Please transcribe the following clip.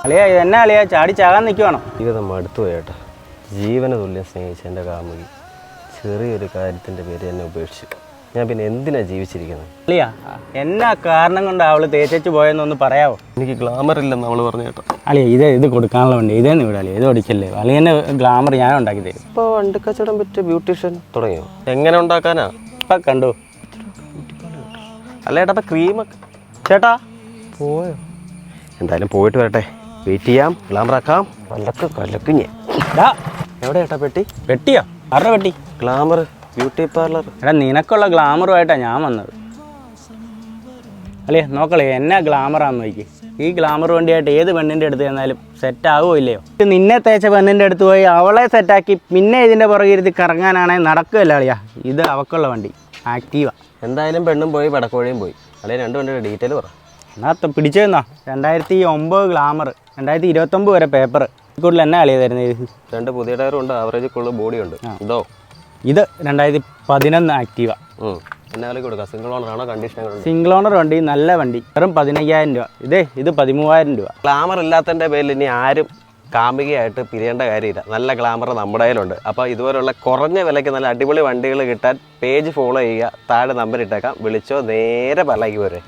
അളിയാ എന്നാ അളിയാ ചാടി ചാകാൻ നിൽക്കുവാണോ? ജീവിതം മടുത്തു പോയേട്ടാ. ജീവന തുല്യം സ്നേഹിച്ച എൻ്റെ കാമുകി ചെറിയൊരു കാര്യത്തിൻ്റെ പേര് എന്നെ ഉപേക്ഷിച്ചു. ഞാൻ പിന്നെ എന്തിനാ ജീവിച്ചിരിക്കുന്നത്? അളിയാ എന്നാ കാരണം കൊണ്ട് അവള് തേച്ചു പോയെന്നൊന്ന് പറയാവോ? എനിക്ക് ഗ്ലാമർ ഇല്ലെന്ന് അവൾ പറഞ്ഞു കേട്ടോ. അളിയാ ഇത് കൊടുക്കാനുള്ള വണ്ടി ഇതേന്ന് ഇവിടെ അളിയാ, ഇത് ഓടിക്കല്ലേ അളിയൻ്റെ ഗ്ലാമർ ഞാൻ ഉണ്ടാക്കി തരും. ഇപ്പോൾ വണ്ടി കച്ചവടം പറ്റിയ ബ്യൂട്ടീഷ്യൻ തുടങ്ങിയോ? എങ്ങനെ ഉണ്ടാക്കാനാ? ഇപ്പം കണ്ടു. അല്ല ഏട്ടാ, അപ്പം ക്രീമൊക്കെ ചേട്ടാ പോയോ? എന്തായാലും പോയിട്ട് വരട്ടെ. വെയിറ്റ് ചെയ്യാം, ഗ്ലാമറാക്കാം. കലക്ക് ഞാൻ എവിടെ ഏട്ടാ പെട്ടി? വെട്ടിയോ? ആരുടെ വെട്ടി? Glamour beauty parlour. എടാ നിനക്കുള്ള ഗ്ലാമറുമായിട്ടാണ് ഞാൻ വന്നത്. അല്ലേ നോക്കളേ എന്നാ ഗ്ലാമറാന്ന് നോക്കി. ഈ ഗ്ലാമർ വണ്ടിയായിട്ട് ഏത് പെണ്ണിൻ്റെ അടുത്ത് ചെന്നാലും സെറ്റ് ആകുമോ ഇല്ലയോ? നിന്നെ തേച്ച പെണ്ണിൻ്റെ അടുത്ത് പോയി അവളെ സെറ്റാക്കി പിന്നെ ഇതിൻ്റെ പുറകെ ഇരുത്തി കറങ്ങാനാണെങ്കിൽ നടക്കുകയല്ല അളിയാ. ഇത് അവക്കുള്ള വണ്ടി ആക്റ്റീവാ. എന്തായാലും പെണ്ണും പോയി പടക്കോഴിയും പോയി. അല്ലെങ്കിൽ രണ്ട് വണ്ടിയുടെ ഡീറ്റെയിൽ പറ. എന്നാ പിടിച്ചെന്നാ 2009 ഗ്ലാമർ, 2029 വരെ പേപ്പർ. കൂടുതൽ എന്നാ അളിയാ തരുന്നത്? രണ്ട് പുതിയ ടയറും ഉണ്ട്, ആവറേജ് ഉള്ള ബോഡി ഉണ്ട്. ഇതോ ഇത് 2011 ആക്റ്റീവ. എന്നാ വിലക്ക് കൊടുക്കാം? സിംഗിൾ ഓണർ ആണോ കണ്ടീഷൻ? സിംഗിൾ ഓണർ വണ്ടി, നല്ല വണ്ടി, വെറും 15,000 രൂപ. ഇത് 13,000 രൂപ. ഗ്ലാമർ ഇല്ലാത്തതിൻ്റെ പേരിൽ ഇനി ആരും കാമുകയായിട്ട് പിരിയേണ്ട കാര്യമില്ല. നല്ല ഗ്ലാമർ നമ്മുടെ കയ്യിലുണ്ട്. അപ്പോൾ ഇതുപോലുള്ള കുറഞ്ഞ വിലയ്ക്ക് നല്ല അടിപൊളി വണ്ടികൾ കിട്ടാൻ പേജ് ഫോളോ ചെയ്യുക. താഴെ നമ്പർ ഇട്ടേക്കാം, വിളിച്ചോ, നേരെ പല്ലേക്ക് പോരെ.